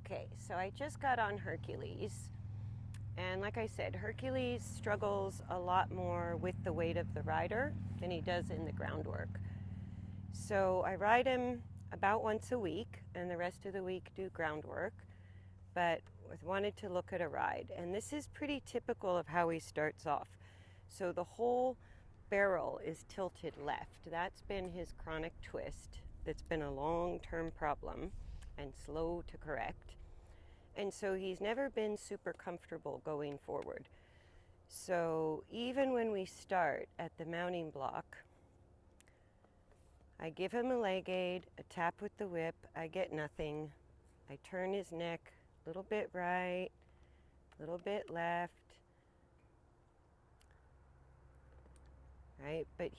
Okay, so I just got on Hercules, and like I said, Hercules struggles a lot more with the weight of the rider than he does in the groundwork. So I ride him about once a week, and the rest of the week do groundwork, but wanted to look at a ride. And this is pretty typical of how he starts off. So the whole barrel is tilted left. That's been his chronic twist. That's been a long-term problem and slow to correct. And so he's never been super comfortable going forward. So even when we start at the mounting block, I give him a leg aid, a tap with the whip, I get nothing. I turn his neck a little bit right, a little bit left, right? But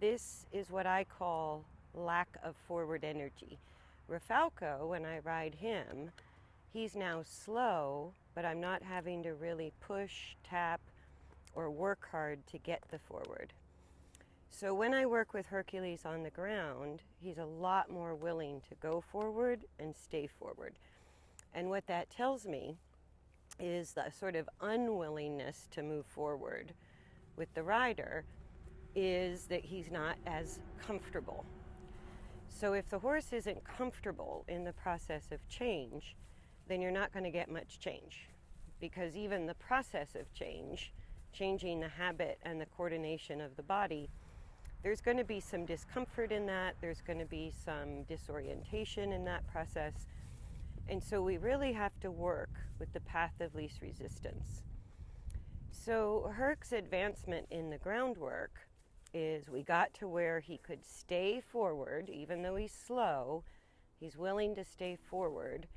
this is what I call lack of forward energy. Rafalco, when I ride him, he's now slow, but I'm not having to really push, tap, or work hard to get the forward. So when I work with Hercules on the ground, he's a lot more willing to go forward and stay forward. And what that tells me is the sort of unwillingness to move forward with the rider is that he's not as comfortable. So if the horse isn't comfortable in the process of change, then you're not going to get much change, because even the process of change, changing the habit and the coordination of the body, there's going to be some discomfort in that. There's going to be some disorientation in that process. And so we really have to work with the path of least resistance. So Herc's advancement in the groundwork is we got to where he could stay forward, even though he's slow, he's willing to stay forward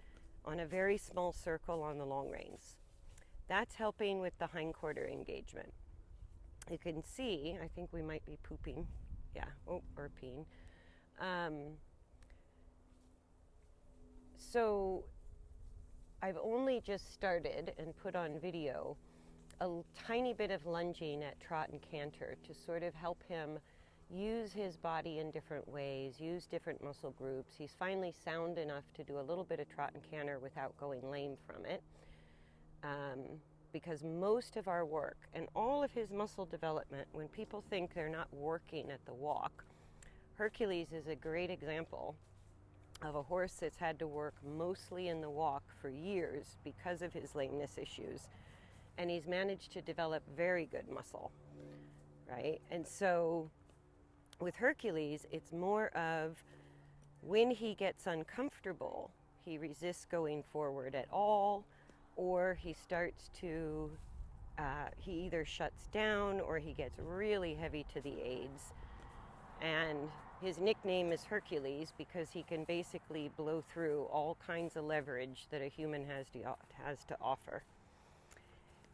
on a very small circle on the long reins. That's helping with the hindquarter engagement. You can see, I think we might be pooping. Yeah, or peeing. So I've only just started and put on video a tiny bit of lunging at trot and canter to sort of help him use his body in different ways, use different muscle groups. He's finally sound enough to do a little bit of trot and canter without going lame from it. Because most of our work and all of his muscle development, when people think they're not working at the walk, Hercules is a great example of a horse that's had to work mostly in the walk for years because of his lameness issues. And he's managed to develop very good muscle, right? And so with Hercules, it's more of when he gets uncomfortable, he resists going forward at all, or he starts to, he either shuts down or he gets really heavy to the aids. And his nickname is Hercules because he can basically blow through all kinds of leverage that a human has to offer.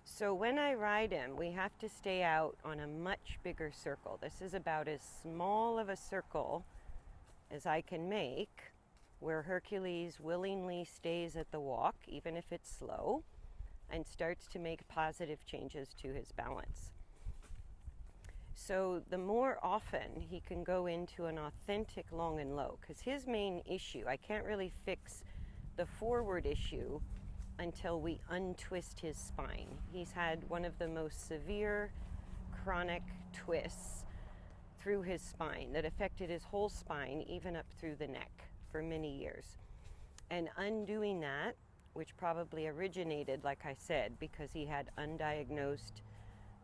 So when I ride him, we have to stay out on a much bigger circle. This is about as small of a circle as I can make, where Hercules willingly stays at the walk, even if it's slow, and starts to make positive changes to his balance. So the more often he can go into an authentic long and low, because his main issue, I can't really fix the forward issue until we untwist his spine. He's had one of the most severe chronic twists through his spine that affected his whole spine, even up through the neck, for many years. And undoing that, which probably originated, like I said, because he had undiagnosed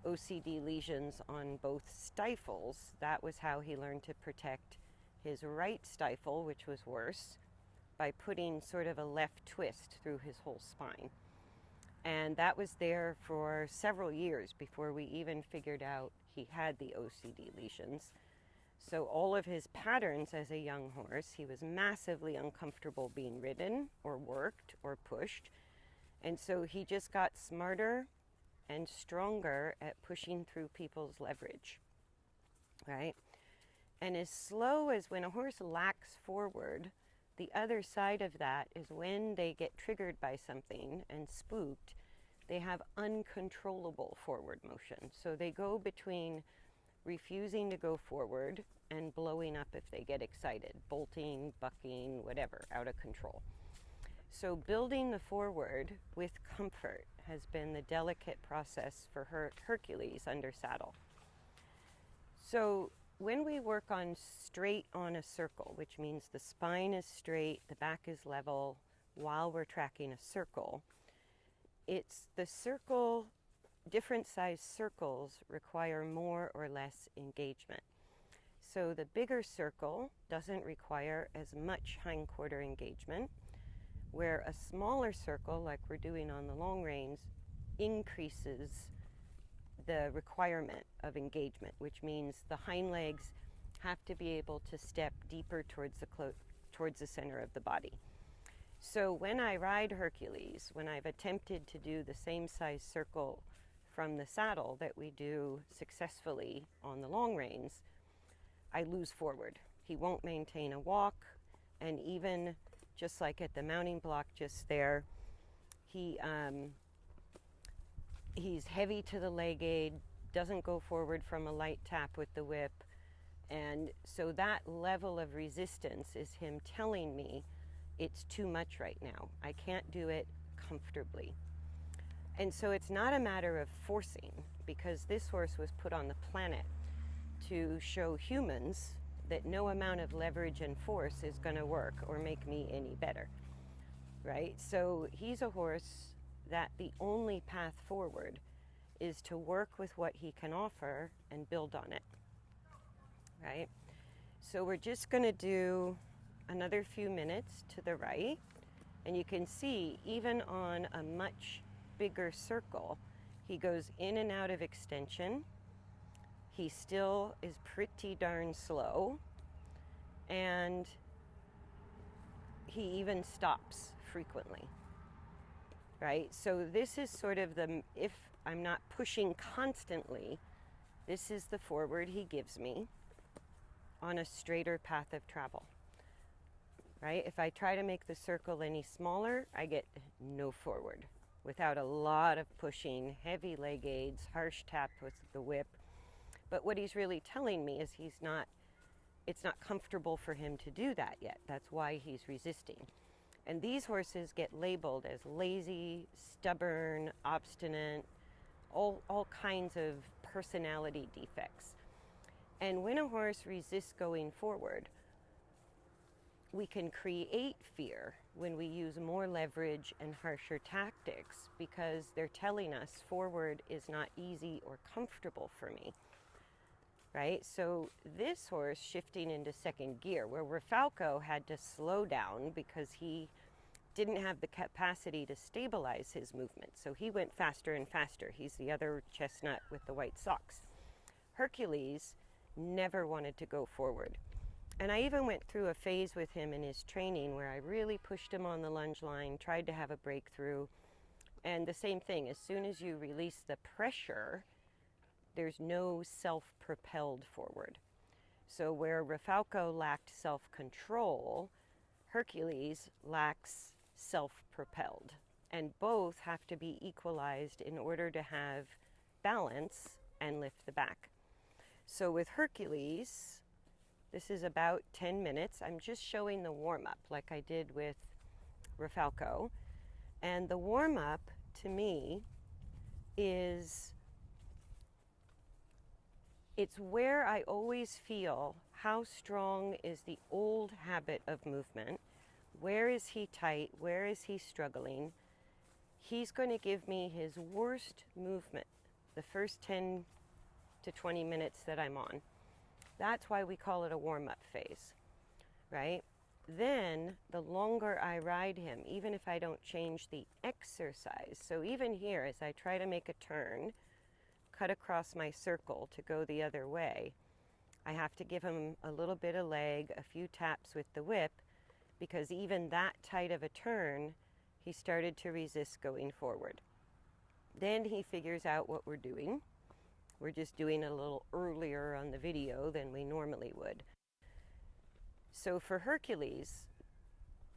OCD lesions on both stifles, that was how he learned to protect his right stifle, which was worse, by putting sort of a left twist through his whole spine. And that was there for several years before we even figured out he had the OCD lesions. So all of his patterns as a young horse, he was massively uncomfortable being ridden or worked or pushed. And so he just got smarter and stronger at pushing through people's leverage, right? And as slow as when a horse lacks forward, the other side of that is when they get triggered by something and spooked, they have uncontrollable forward motion. So they go between refusing to go forward and blowing up if they get excited, bolting, bucking, whatever, out of control. So building the forward with comfort has been the delicate process for Hercules under saddle. So when we work on straight on a circle, which means the spine is straight, the back is level, while we're tracking a circle, it's the circle, different size circles require more or less engagement. So the bigger circle doesn't require as much hindquarter engagement, where a smaller circle, like we're doing on the long reins, increases the requirement of engagement, which means the hind legs have to be able to step deeper towards the center of the body. So when I ride Hercules, when I've attempted to do the same size circle from the saddle that we do successfully on the long reins, I lose forward. He won't maintain a walk, and even just like at the mounting block just there, he's heavy to the leg aid, doesn't go forward from a light tap with the whip, and so that level of resistance is him telling me it's too much right now. I can't do it comfortably. And so it's not a matter of forcing, because this horse was put on the planet to show humans that no amount of leverage and force is going to work or make me any better, right? So he's a horse that the only path forward is to work with what he can offer and build on it, right? So we're just going to do another few minutes to the right, and you can see even on a much bigger circle, he goes in and out of extension. He still is pretty darn slow, and he even stops frequently, right? So this is sort of if I'm not pushing constantly, this is the forward he gives me on a straighter path of travel, right? If I try to make the circle any smaller, I get no forward without a lot of pushing, heavy leg aids, harsh tap with the whip. But what he's really telling me is it's not comfortable for him to do that yet. That's why he's resisting. And these horses get labeled as lazy, stubborn, obstinate, all kinds of personality defects. And when a horse resists going forward, we can create fear when we use more leverage and harsher tactics, because they're telling us forward is not easy or comfortable for me. Right? So this horse shifting into second gear, where Refalco had to slow down because he didn't have the capacity to stabilize his movement. So he went faster and faster. He's the other chestnut with the white socks. Hercules never wanted to go forward. And I even went through a phase with him in his training where I really pushed him on the lunge line, tried to have a breakthrough. And the same thing, as soon as you release the pressure, there's no self-propelled forward. So where Refalco lacked self-control, Hercules lacks self-propelled. And both have to be equalized in order to have balance and lift the back. So with Hercules, this is about 10 minutes. I'm just showing the warm-up like I did with Refalco. And the warm-up, to me, it's where I always feel how strong is the old habit of movement. Where is he tight? Where is he struggling? He's going to give me his worst movement the first 10 to 20 minutes that I'm on. That's why we call it a warm-up phase, right? Then the longer I ride him, even if I don't change the exercise, so even here as I try to make a turn, cut across my circle to go the other way, I have to give him a little bit of leg, a few taps with the whip, because even that tight of a turn, he started to resist going forward. Then he figures out what we're doing. We're just doing a little earlier on the video than we normally would. So for Hercules,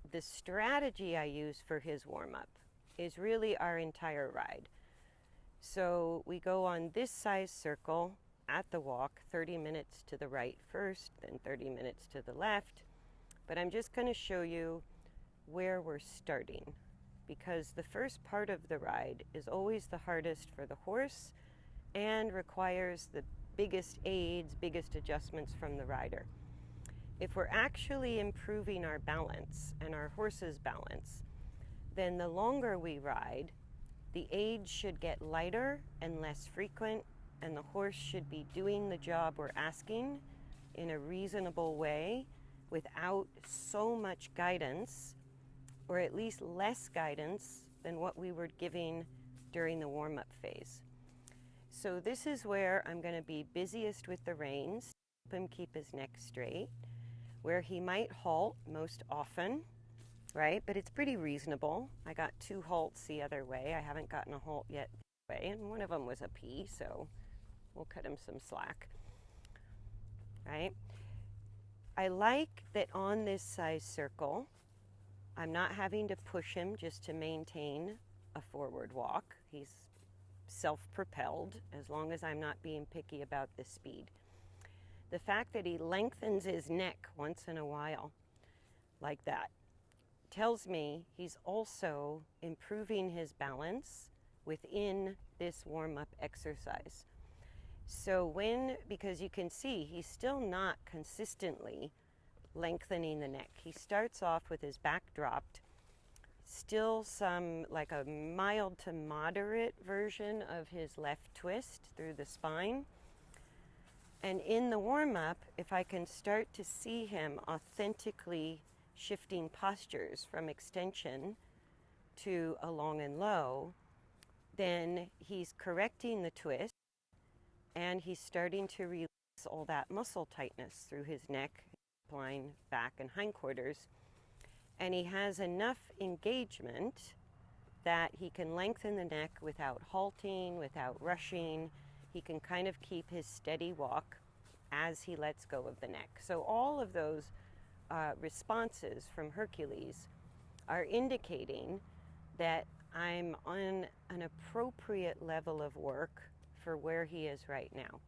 the strategy I use for his warm-up is really our entire ride. So we go on this size circle at the walk, 30 minutes to the right first, then 30 minutes to the left. But I'm just going to show you where we're starting, because the first part of the ride is always the hardest for the horse and requires the biggest aids, biggest adjustments from the rider. If we're actually improving our balance and our horse's balance, then the longer we ride, the aids should get lighter and less frequent, and the horse should be doing the job we're asking in a reasonable way without so much guidance, or at least less guidance than what we were giving during the warm-up phase. So this is where I'm going to be busiest with the reins, help him keep his neck straight, where he might halt most often, right? But it's pretty reasonable. I got 2 halts the other way. I haven't gotten a halt yet this way, and one of them was a P, so we'll cut him some slack, right? I like that on this size circle, I'm not having to push him just to maintain a forward walk. He's self-propelled as long as I'm not being picky about the speed. The fact that he lengthens his neck once in a while like that tells me he's also improving his balance within this warm-up exercise. So because you can see he's still not consistently lengthening the neck. He starts off with his back dropped, still some like a mild to moderate version of his left twist through the spine. And in the warm-up, if I can start to see him authentically shifting postures from extension to a long and low, then he's correcting the twist and he's starting to release all that muscle tightness through his neck, spine, back, and hindquarters. And he has enough engagement that he can lengthen the neck without halting, without rushing. He can kind of keep his steady walk as he lets go of the neck. So all of those responses from Hercules are indicating that I'm on an appropriate level of work for where he is right now,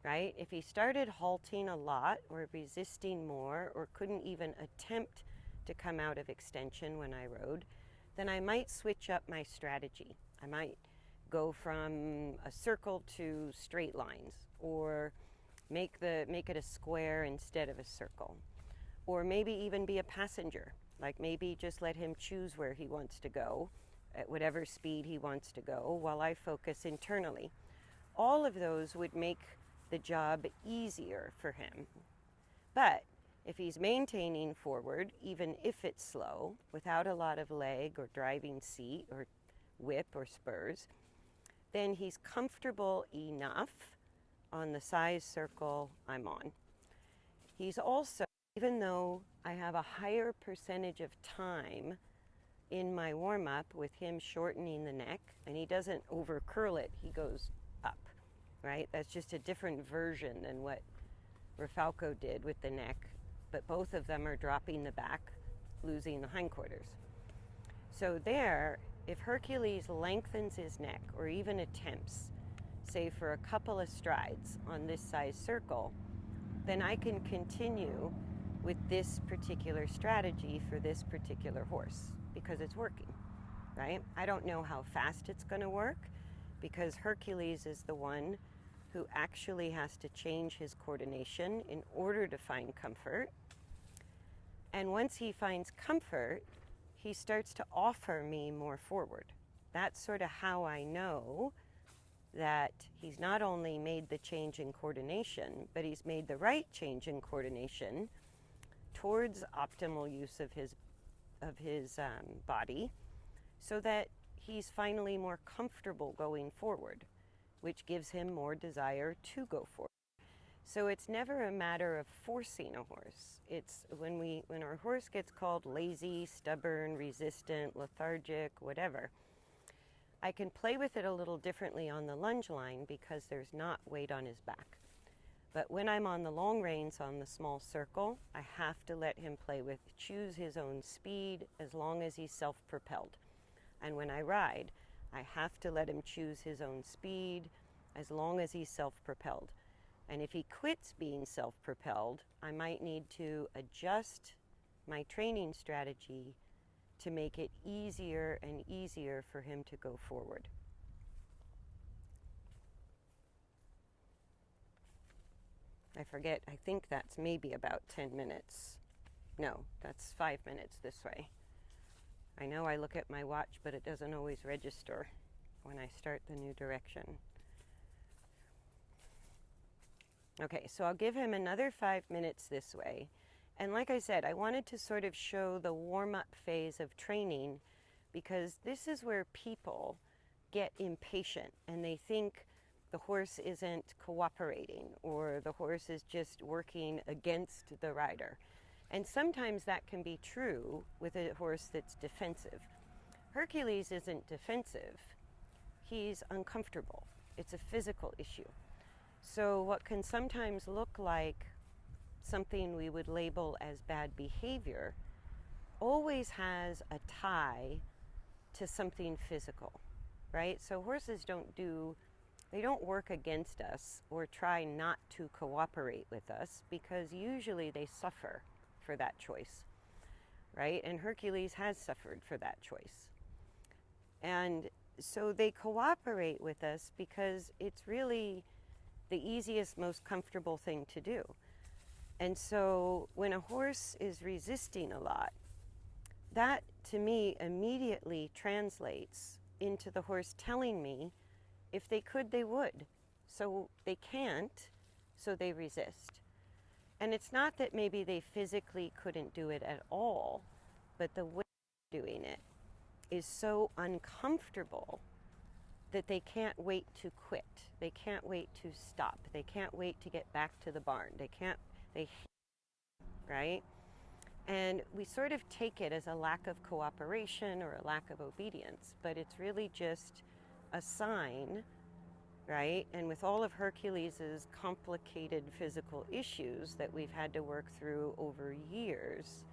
right? If he started halting a lot or resisting more or couldn't even attempt to come out of extension when I rode, then I might switch up my strategy. I might go from a circle to straight lines, or make it a square instead of a circle, or maybe even be a passenger, like maybe just let him choose where he wants to go at whatever speed he wants to go while I focus internally. All of those would make the job easier for him. But if he's maintaining forward, even if it's slow, without a lot of leg or driving seat or whip or spurs, then he's comfortable enough on the size circle I'm on. He's also, even though I have a higher percentage of time in my warm-up with him shortening the neck, and he doesn't over curl it, he goes up, right? That's just a different version than what Refalco did with the neck, but both of them are dropping the back, losing the hindquarters. So there, if Hercules lengthens his neck or even attempts, say for a couple of strides on this size circle, then I can continue with this particular strategy for this particular horse because it's working, right? I don't know how fast it's going to work because Hercules is the one who actually has to change his coordination in order to find comfort. And once he finds comfort, he starts to offer me more forward. That's sort of how I know that he's not only made the change in coordination, but he's made the right change in coordination towards optimal use of his body, so that he's finally more comfortable going forward, which gives him more desire to go forward. So it's never a matter of forcing a horse. It's when our horse gets called lazy, stubborn, resistant, lethargic, whatever, I can play with it a little differently on the lunge line because there's not weight on his back. But when I'm on the long reins on the small circle, I have to let him choose his own speed as long as he's self-propelled. And when I ride, I have to let him choose his own speed as long as he's self-propelled. And if he quits being self-propelled, I might need to adjust my training strategy to make it easier and easier for him to go forward. I forget, I think that's maybe about 10 minutes. No, that's 5 minutes this way. I know I look at my watch, but it doesn't always register when I start the new direction. Okay, so I'll give him another 5 minutes this way. And like I said, I wanted to sort of show the warm-up phase of training, because this is where people get impatient and they think the horse isn't cooperating or the horse is just working against the rider. And sometimes that can be true with a horse that's defensive. Hercules isn't defensive. He's uncomfortable. It's a physical issue. So what can sometimes look like something we would label as bad behavior always has a tie to something physical, right? So horses they don't work against us or try not to cooperate with us, because usually they suffer for that choice, right? And Hercules has suffered for that choice. And so they cooperate with us because it's really the easiest, most comfortable thing to do. And so when a horse is resisting a lot, that to me immediately translates into the horse telling me if they could, they would. So they can't, so they resist. And it's not that maybe they physically couldn't do it at all, but the way they're doing it is so uncomfortable that they can't wait to quit. They can't wait to stop. They can't wait to get back to the barn. Right? And we sort of take it as a lack of cooperation or a lack of obedience, but it's really just a sign, right? And with all of Hercules's complicated physical issues that we've had to work through over years,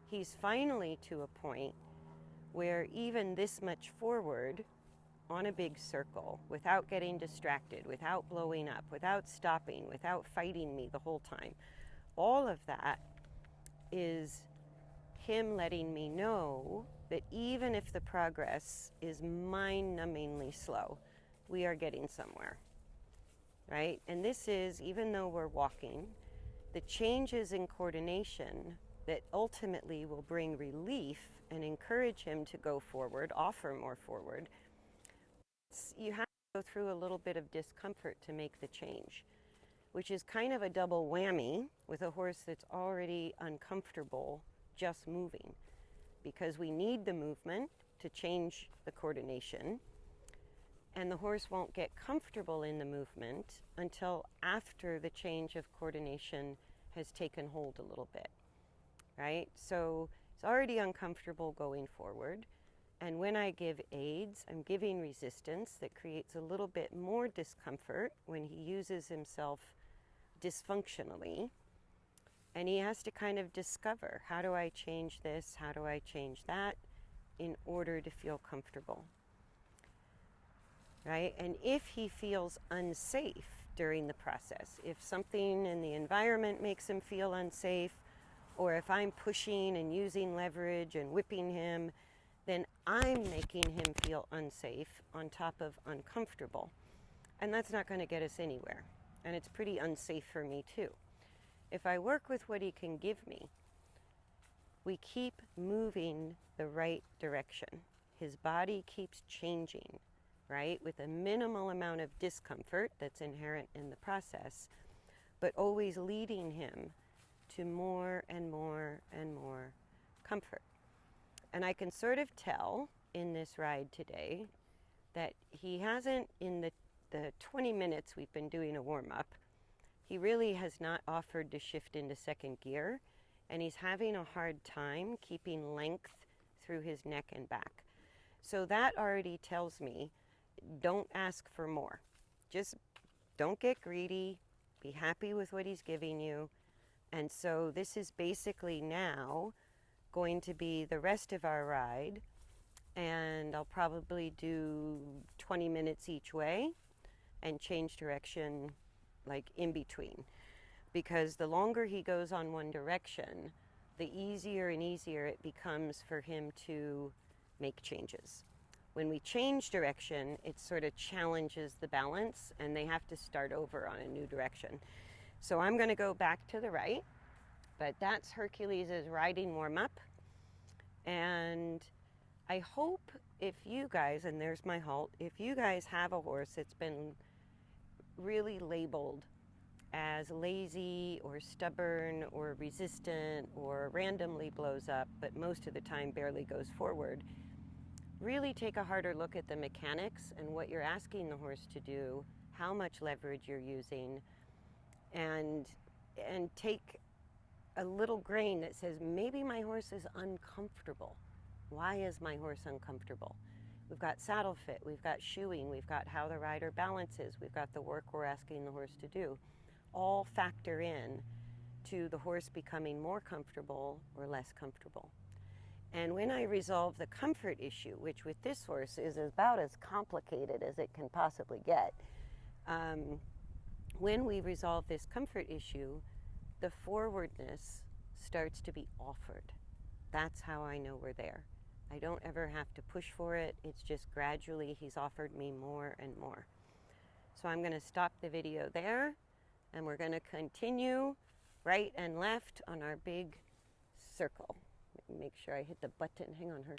he's finally to a point where even this much forward on a big circle, without getting distracted, without blowing up, without stopping, without fighting me the whole time, all of that is him letting me know that even if the progress is mind-numbingly slow, we are getting somewhere, right? And this is, even though we're walking, the changes in coordination that ultimately will bring relief and encourage him to go forward, offer more forward. You have to go through a little bit of discomfort to make the change, which is kind of a double whammy with a horse that's already uncomfortable just moving, because we need the movement to change the coordination, and the horse won't get comfortable in the movement until after the change of coordination has taken hold a little bit, right? So it's already uncomfortable going forward, and when I give aids, I'm giving resistance that creates a little bit more discomfort when he uses himself dysfunctionally, and he has to kind of discover, how do I change this, how do I change that in order to feel comfortable, right? And if he feels unsafe during the process, if something in the environment makes him feel unsafe, or if I'm pushing and using leverage and whipping him, then I'm making him feel unsafe on top of uncomfortable, and that's not going to get us anywhere. And it's pretty unsafe for me too. If I work with what he can give me, we keep moving the right direction. His body keeps changing, right? With a minimal amount of discomfort that's inherent in the process, but always leading him to more and more and more comfort. And I can sort of tell in this ride today that he hasn't, in the 20 minutes we've been doing a warm-up, he really has not offered to shift into second gear, and he's having a hard time keeping length through his neck and back. So that already tells me, don't ask for more. Just don't get greedy, be happy with what he's giving you. And so this is basically now going to be the rest of our ride, and I'll probably do 20 minutes each way and change direction like in between, because the longer he goes on one direction, the easier and easier it becomes for him to make changes. When we change direction, it sort of challenges the balance and they have to start over on a new direction. So I'm going to go back to the right, but that's Hercules' riding warm-up. And I hope if you guys, and there's my halt, if you guys have a horse that's been really labeled as lazy or stubborn or resistant or randomly blows up, but most of the time barely goes forward, really take a harder look at the mechanics and what you're asking the horse to do, how much leverage you're using, and take a little grain that says, maybe my horse is uncomfortable. Why is my horse uncomfortable? We've got saddle fit, we've got shoeing, we've got how the rider balances, we've got the work we're asking the horse to do. All factor in to the horse becoming more comfortable or less comfortable. And when I resolve the comfort issue, which with this horse is about as complicated as it can possibly get, when we resolve this comfort issue, the forwardness starts to be offered. That's how I know we're there. I don't ever have to push for it. It's just gradually he's offered me more and more. So I'm going to stop the video there, and we're going to continue right and left on our big circle. Make sure I hit the button. Hang on, her.